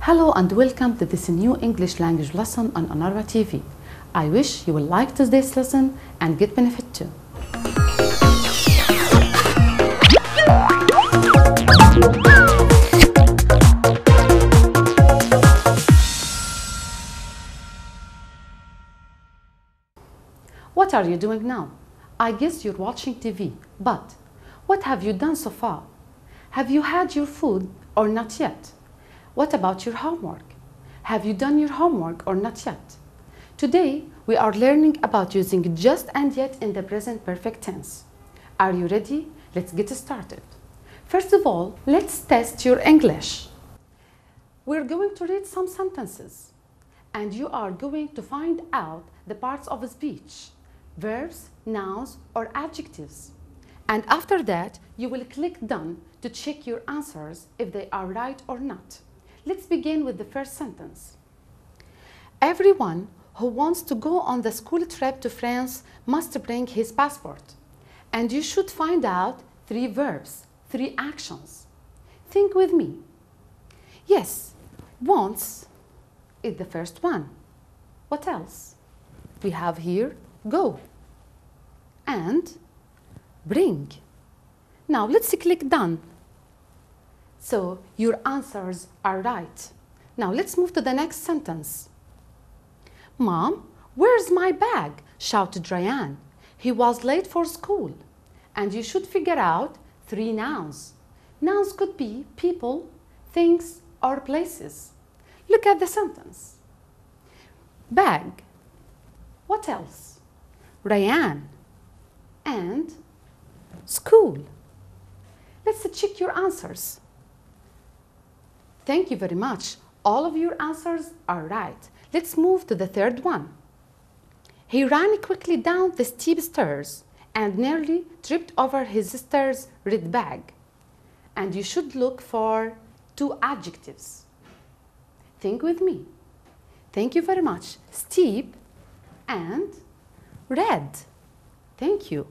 Hello and welcome to this new English language lesson on Untitled TV. I wish you will like today's lesson and get benefit too. What are you doing now? I guess you're watching TV, but what have you done so far? Have you had your food or not yet? What about your homework? Have you done your homework or not yet? Today, we are learning about using just and yet in the present perfect tense. Are you ready? Let's get started. First of all, let's test your English. We're going to read some sentences, and you are going to find out the parts of a speech, verbs, nouns, or adjectives. And after that, you will click Done to check your answers if they are right or not. Let's begin with the first sentence. Everyone who wants to go on the school trip to France must bring his passport. And you should find out 3 verbs, 3 actions. Think with me. Yes, wants is the first one. What else? We have here go and bring. Now let's click Done. So your answers are right. Now let's move to the next sentence. Mom, where's my bag? Shouted Ryan. He was late for school. And you should figure out 3 nouns. Nouns could be people, things, or places. Look at the sentence. Bag. What else? Ryan. And school. Let's check your answers. Thank you very much. All of your answers are right. Let's move to the third one. He ran quickly down the steep stairs and nearly tripped over his sister's red bag. And you should look for 2 adjectives. Think with me. Thank you very much. Steep and red. Thank you.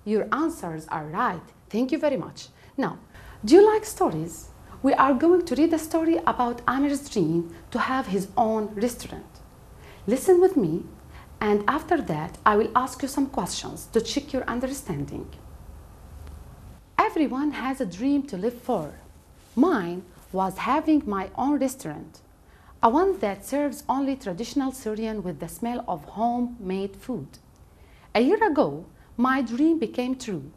Your answers are right. Thank you very much. Now, do you like stories? We are going to read a story about Amir's dream to have his own restaurant. Listen with me, and after that, I will ask you some questions to check your understanding. Everyone has a dream to live for. Mine was having my own restaurant, a one that serves only traditional Syrian with the smell of homemade food. A year ago, my dream became true.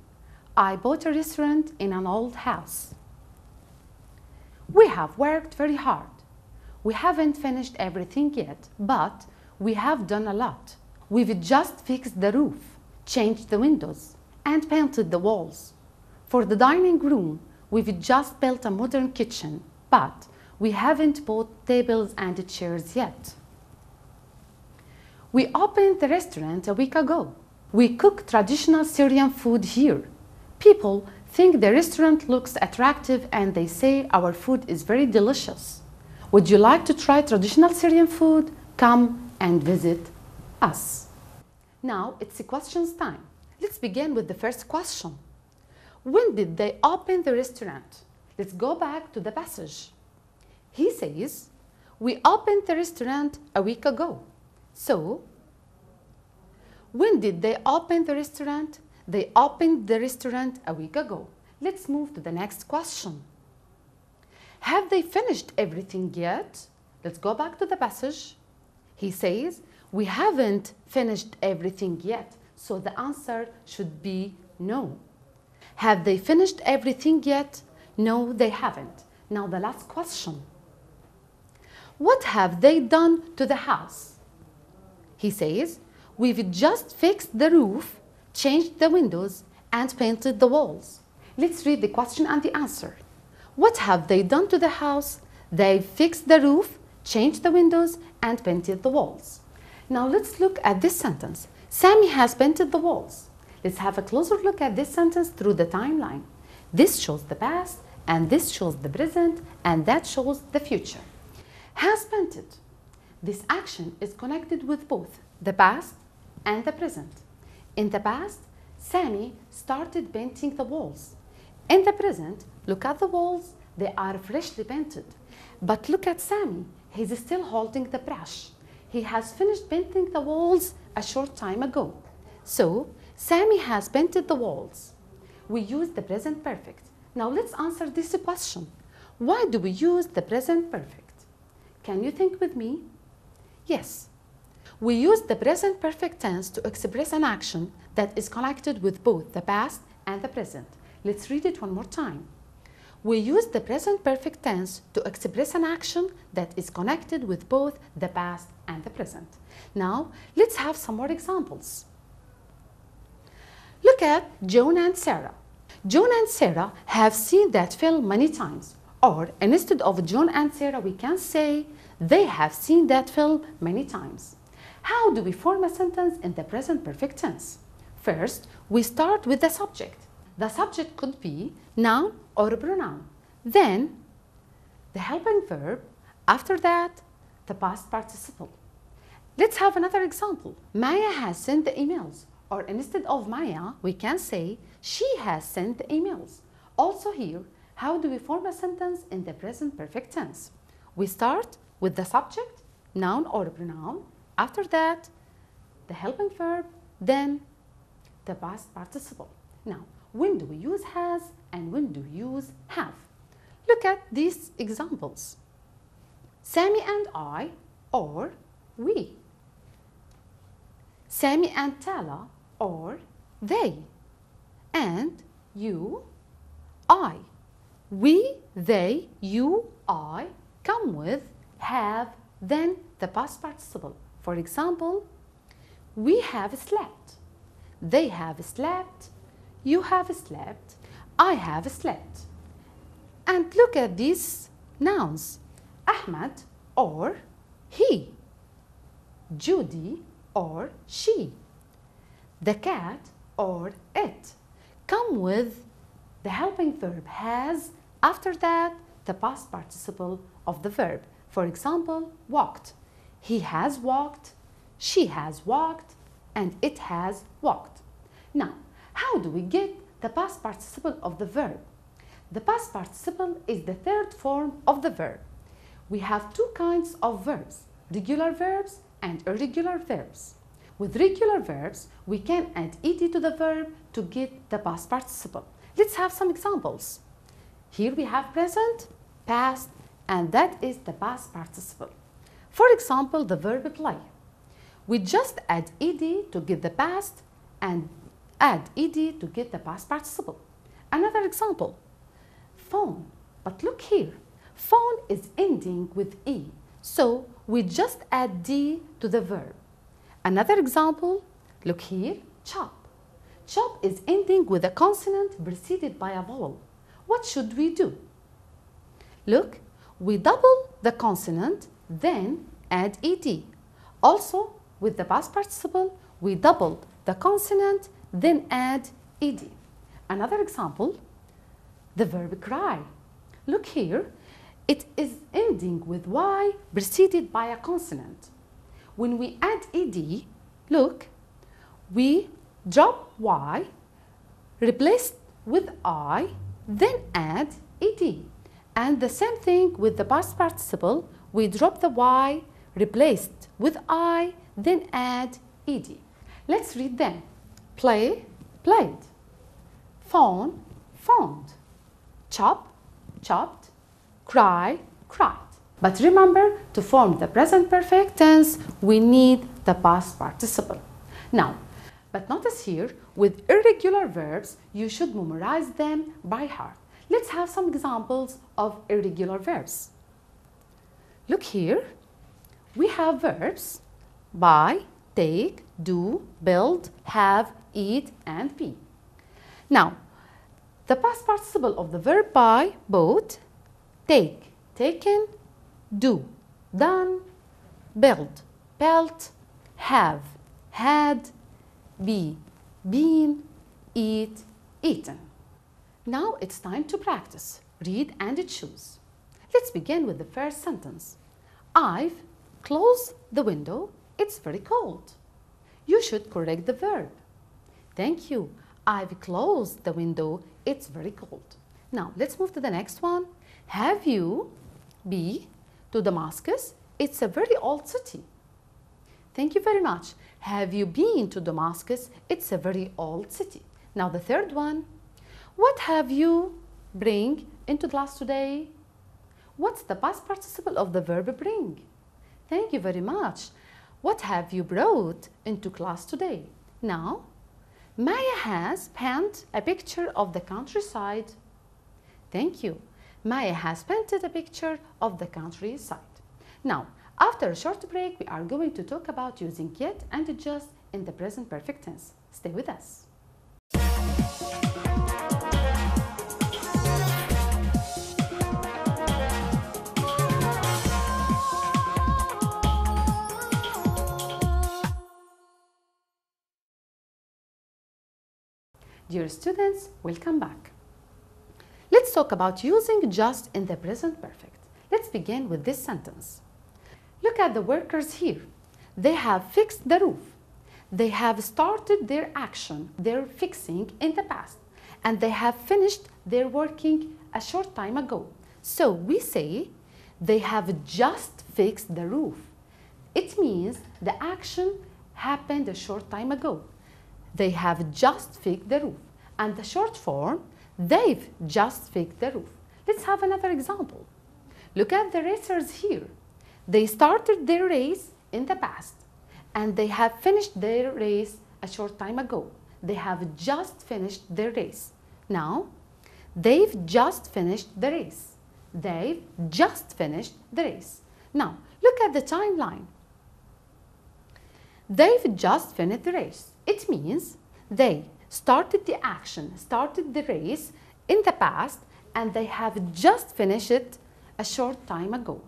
I bought a restaurant in an old house. We have worked very hard. We haven't finished everything yet, but we have done a lot. We've just fixed the roof, changed the windows, and painted the walls. For the dining room, we've just built a modern kitchen, but we haven't bought tables and chairs yet. We opened the restaurant a week ago. We cook traditional Syrian food here. People think the restaurant looks attractive and they say our food is very delicious. Would you like to try traditional Syrian food? Come and visit us. Now it's questions time. Let's begin with the first question. When did they open the restaurant? Let's go back to the passage. He says, we opened the restaurant a week ago. So, when did they open the restaurant? They opened the restaurant a week ago. Let's move to the next question. Have they finished everything yet? Let's go back to the passage. He says, we haven't finished everything yet. So the answer should be no. Have they finished everything yet? No, they haven't. Now the last question. What have they done to the house? He says, we've just fixed the roof, changed the windows, and painted the walls. Let's read the question and the answer. What have they done to the house? They fixed the roof, changed the windows, and painted the walls. Now let's look at this sentence. Sammy has painted the walls. Let's have a closer look at this sentence through the timeline. This shows the past, and this shows the present, and that shows the future. Has painted. This action is connected with both the past and the present. In the past, Sammy started painting the walls. In the present, look at the walls, they are freshly painted. But look at Sammy. He's still holding the brush. He has finished painting the walls a short time ago. So, Sammy has painted the walls. We use the present perfect. Now let's answer this question. Why do we use the present perfect? Can you think with me? Yes. We use the present perfect tense to express an action that is connected with both the past and the present. Let's read it one more time. We use the present perfect tense to express an action that is connected with both the past and the present. Now, let's have some more examples. Look at John and Sarah. John and Sarah have seen that film many times. Or instead of John and Sarah, we can say they have seen that film many times. How do we form a sentence in the present perfect tense? First, we start with the subject. The subject could be noun or a pronoun. Then, the helping verb. After that, the past participle. Let's have another example. Maya has sent the emails. Or instead of Maya, we can say she has sent the emails. Also here, how do we form a sentence in the present perfect tense? We start with the subject, noun or pronoun. After that, the helping verb, then the past participle. Now, when do we use has and when do we use have? Look at these examples. Sammy and I, or we. Sammy and Tala, or they. And you, I. We, they, you, I come with have, then the past participle. For example, we have slept. They have slept. You have slept. I have slept. And look at these nouns. Ahmed or he. Judy or she. The cat or it come with the helping verb has. After that, the past participle of the verb. For example, walked. He has walked, she has walked, and it has walked. Now, how do we get the past participle of the verb? The past participle is the third form of the verb. We have two kinds of verbs, regular verbs and irregular verbs. With regular verbs, we can add ed to the verb to get the past participle. Let's have some examples. Here we have present, past, and that is the past participle. For example, the verb play. We just add ed to get the past and add ed to get the past participle. Another example, phone. But look here, phone is ending with e, so we just add d to the verb. Another example, look here, chop. Chop is ending with a consonant preceded by a vowel. What should we do? Look, we double the consonant, then add ed. Also, with the past participle, we doubled the consonant, then add ed. Another example, the verb cry. Look here, it is ending with y preceded by a consonant. When we add ed, look, we drop y, replace with I, then add ed. And the same thing with the past participle, we drop the y, replaced with I, then add ed. Let's read them. Play, played. Phone, phoned. Chop, chopped. Cry, cried. But remember, to form the present perfect tense, we need the past participle. Now, but notice here, with irregular verbs, you should memorize them by heart. Let's have some examples of irregular verbs. Look here, we have verbs buy, take, do, build, have, eat, and be. Now, the past participle of the verb buy, bought, take, taken, do, done, build, built, have, had, be, been, eat, eaten. Now it's time to practice. Read and choose. Let's begin with the first sentence. I've closed the window. It's very cold. You should correct the verb. Thank you. I've closed the window. It's very cold. Now let's move to the next one. Have you B. To Damascus. It's a very old city. Thank you very much. Have you been to Damascus? It's a very old city. Now the third one. What have you bring into class today? What's the past participle of the verb bring? Thank you very much. What have you brought into class today? Now, Maya has painted a picture of the countryside. Thank you. Maya has painted a picture of the countryside. Now, after a short break, we are going to talk about using yet and just in the present perfect tense. Stay with us. Dear students, welcome back. Let's talk about using just in the present perfect. Let's begin with this sentence. Look at the workers here. They have fixed the roof. They have started their action, their fixing in the past, and they have finished their working a short time ago. So we say they have just fixed the roof. It means the action happened a short time ago. They have just fixed the roof. And the short form, they've just fixed the roof. Let's have another example. Look at the racers here. They started their race in the past and they have finished their race a short time ago. They have just finished their race. Now, they've just finished the race. They've just finished the race. Now, look at the timeline. They've just finished the race. It means they started the action, started the race in the past, and they have just finished it a short time ago.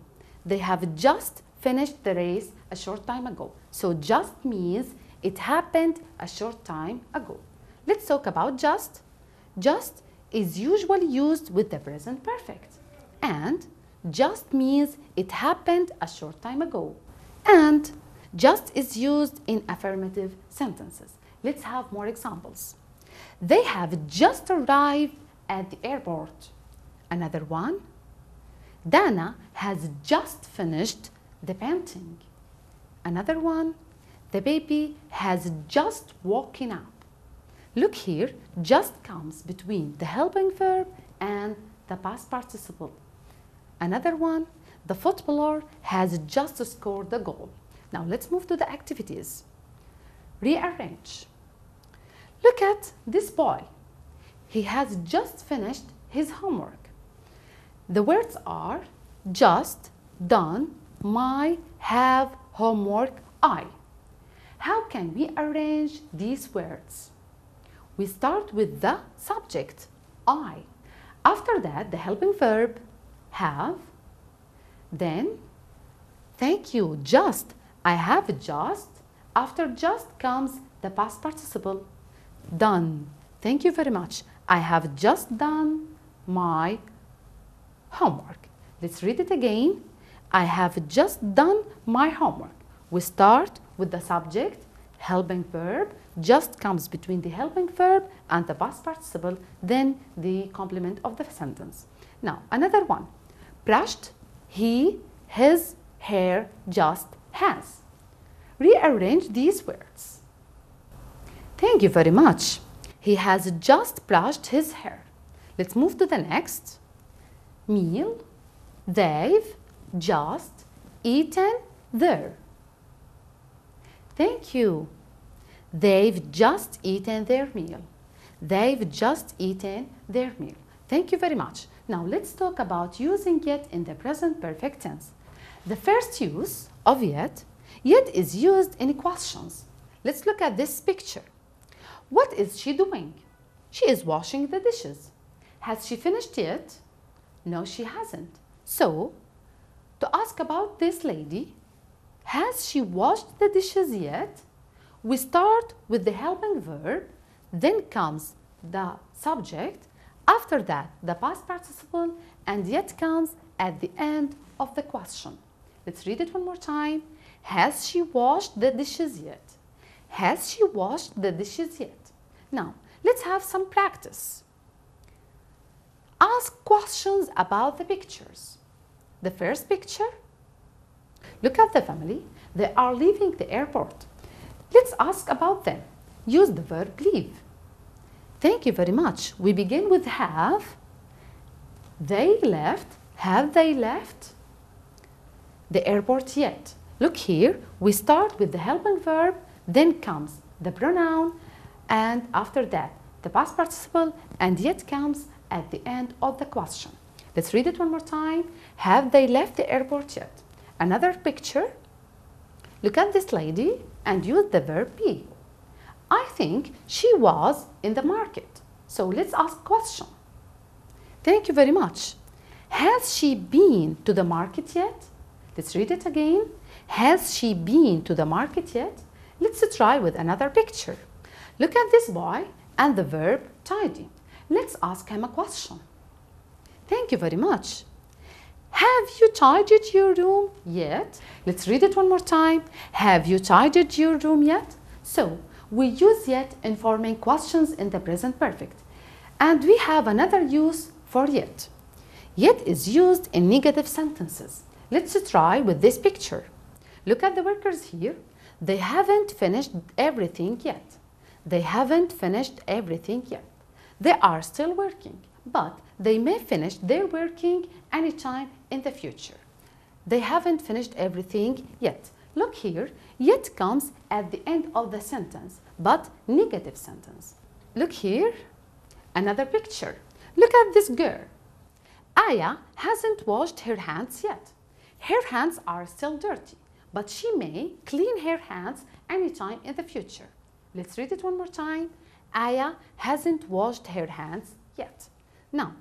They have just finished the race a short time ago. So just means it happened a short time ago. Let's talk about just. Just is usually used with the present perfect. And just means it happened a short time ago. And just is used in affirmative sentences. Let's have more examples. They have just arrived at the airport. Another one. Dana has just finished the painting. Another one. The baby has just woken up. Look here, just comes between the helping verb and the past participle. Another one. The footballer has just scored the goal. Now let's move to the activities. Rearrange. Look at this boy. He has just finished his homework. The words are just, done, my, have, homework, I. How can we arrange these words? We start with the subject, I. After that, the helping verb, have. Then, thank you, just. I have just. After just comes the past participle, done. Thank you very much. I have just done my homework. Let's read it again. I have just done my homework. We start with the subject, helping verb. Just comes between the helping verb and the past participle, then the complement of the sentence. Now, another one. Brushed, he, his hair just has. Rearrange these words. Thank you very much. He has just brushed his hair. Let's move to the next. Meal. They've just eaten their. Thank you. They've just eaten their meal. They've just eaten their meal. Thank you very much. Now let's talk about using yet in the present perfect tense. The first use of yet is used in questions. Let's look at this picture. What is she doing? She is washing the dishes. Has she finished yet? No, she hasn't. So, to ask about this lady, has she washed the dishes yet? We start with the helping verb, then comes the subject, after that the past participle, and yet comes at the end of the question. Let's read it one more time. Has she washed the dishes yet? Has she washed the dishes yet? Now, let's have some practice. Ask questions about the pictures. The first picture. Look at the family. They are leaving the airport. Let's ask about them. Use the verb leave. Thank you very much. We begin with have. They left. Have they left the airport yet? Look here. We start with the helping verb, then comes the pronoun, and after that the past participle, and yet comes at the end of the question. Let's read it one more time. Have they left the airport yet? Another picture. Look at this lady and use the verb be. I think she was in the market. So let's ask a question. Thank you very much. Has she been to the market yet? Let's read it again. Has she been to the market yet? Let's try with another picture. Look at this boy and the verb tidy. Let's ask him a question. Thank you very much. Have you tidied your room yet? Let's read it one more time. Have you tidied your room yet? So we use yet in forming questions in the present perfect. And we have another use for yet. Yet is used in negative sentences. Let's try with this picture. Look at the workers here. They haven't finished everything yet. They haven't finished everything yet. They are still working, but they may finish their working anytime in the future. They haven't finished everything yet. Look here, yet comes at the end of the sentence, but negative sentence. Look here, another picture. Look at this girl. Aya hasn't washed her hands yet. Her hands are still dirty, but she may clean her hands anytime in the future. Let's read it one more time. Aya hasn't washed her hands yet. Now,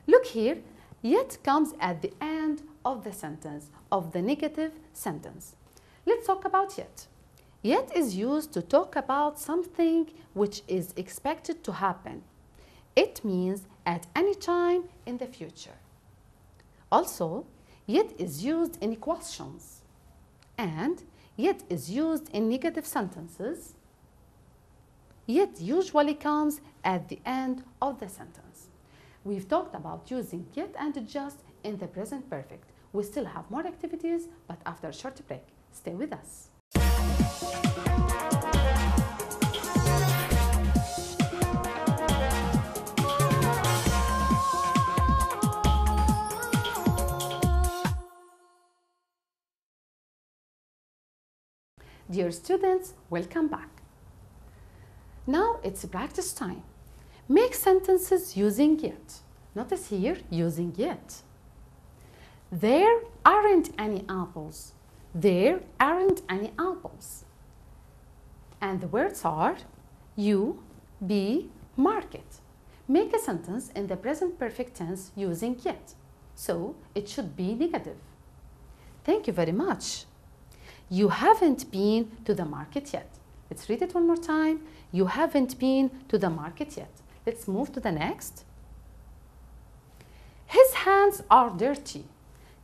look here, yet comes at the end of the sentence, of the negative sentence. Let's talk about yet. Yet is used to talk about something which is expected to happen. It means at any time in the future. Also, yet is used in questions, and yet is used in negative sentences. Yet usually comes at the end of the sentence. We've talked about using yet and just in the present perfect. We still have more activities, but after a short break. Stay with us. Dear students, welcome back. Now it's practice time. Make sentences using yet. Notice here, using yet. There aren't any apples. There aren't any apples. And the words are you, be, market. Make a sentence in the present perfect tense using yet. So it should be negative. Thank you very much. You haven't been to the market yet. Let's read it one more time. You haven't been to the market yet. Let's move to the next. His hands are dirty.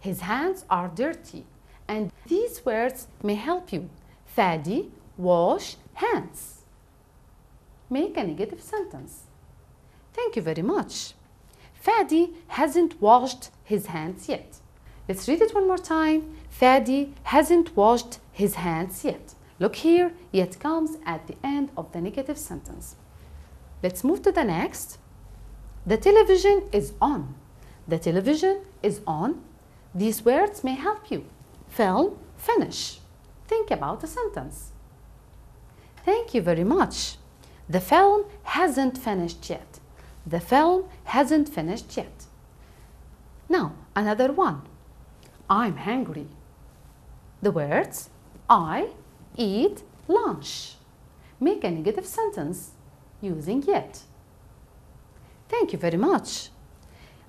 His hands are dirty. And these words may help you. Fadi, wash, hands. Make a negative sentence. Thank you very much. Fadi hasn't washed his hands yet. Let's read it one more time. Fadi hasn't washed his hands yet. Look here, yet comes at the end of the negative sentence. Let's move to the next. The television is on. The television is on. These words may help you. Film, finish. Think about a sentence. Thank you very much. The film hasn't finished yet. The film hasn't finished yet. Now, another one. I'm hungry. The words I eat lunch. Make a negative sentence using yet. Thank you very much.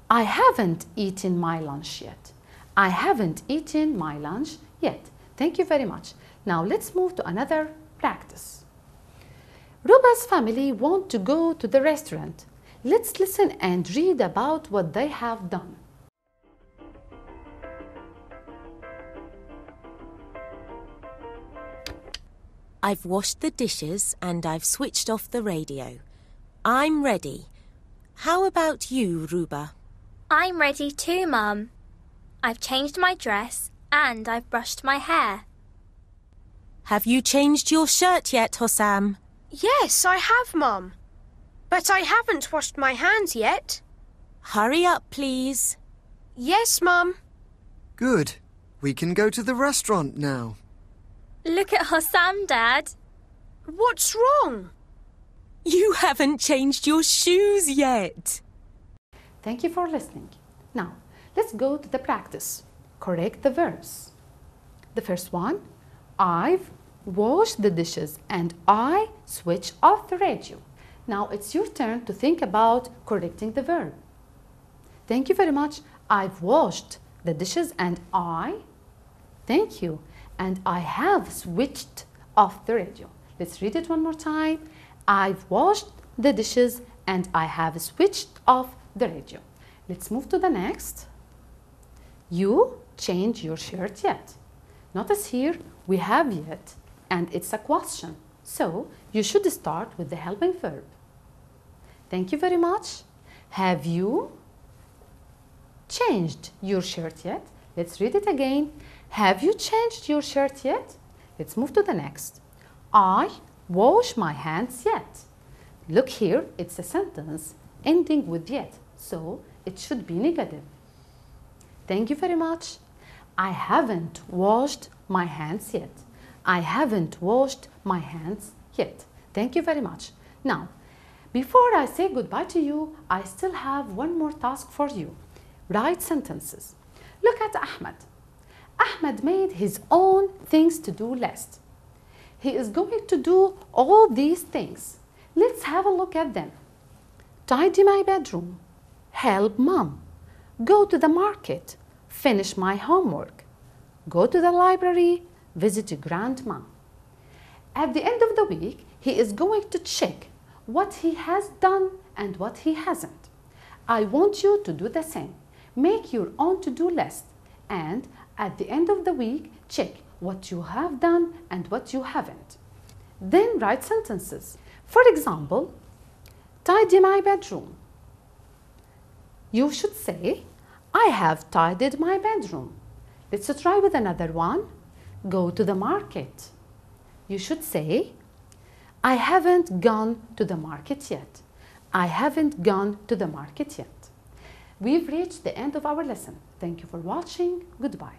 I haven't eaten my lunch yet. I haven't eaten my lunch yet. Thank you very much. Now let's move to another practice. Ruba's family want to go to the restaurant. Let's listen and read about what they have done. I've washed the dishes and I've switched off the radio. I'm ready. How about you, Ruba? I'm ready too, Mum. I've changed my dress and I've brushed my hair. Have you changed your shirt yet, Hossam? Yes, I have, Mum. But I haven't washed my hands yet. Hurry up, please. Yes, Mum. Good. We can go to the restaurant now. Look at Hossam, Dad. What's wrong? You haven't changed your shoes yet. Thank you for listening. Now, let's go to the practice. Correct the verbs. The first one, I've washed the dishes and I switched off the radio. Now it's your turn to think about correcting the verb. Thank you very much. I've washed the dishes and I. Thank you. And I have switched off the radio. Let's read it one more time. I've washed the dishes and I have switched off the radio. Let's move to the next. You changed your shirt yet? Notice here we have yet and it's a question. So you should start with the helping verb. Thank you very much. Have you changed your shirt yet? Let's read it again. Have you changed your shirt yet? Let's move to the next. I wash my hands yet. Look here, it's a sentence ending with yet, so it should be negative. Thank you very much. I haven't washed my hands yet. I haven't washed my hands yet. Thank you very much. Now, before I say goodbye to you, I still have one more task for you. Write sentences. Look at Ahmed. Ahmed made his own things to do list. He is going to do all these things. Let's have a look at them. Tidy my bedroom. Help mom. Go to the market. Finish my homework. Go to the library. Visit grandma. At the end of the week, he is going to check what he has done and what he hasn't. I want you to do the same. Make your own to-do list and at the end of the week, check what you have done and what you haven't. Then write sentences. For example, tidy my bedroom. You should say, I have tidied my bedroom. Let's try with another one. Go to the market. You should say, I haven't gone to the market yet. I haven't gone to the market yet. We've reached the end of our lesson. Thank you for watching. Goodbye.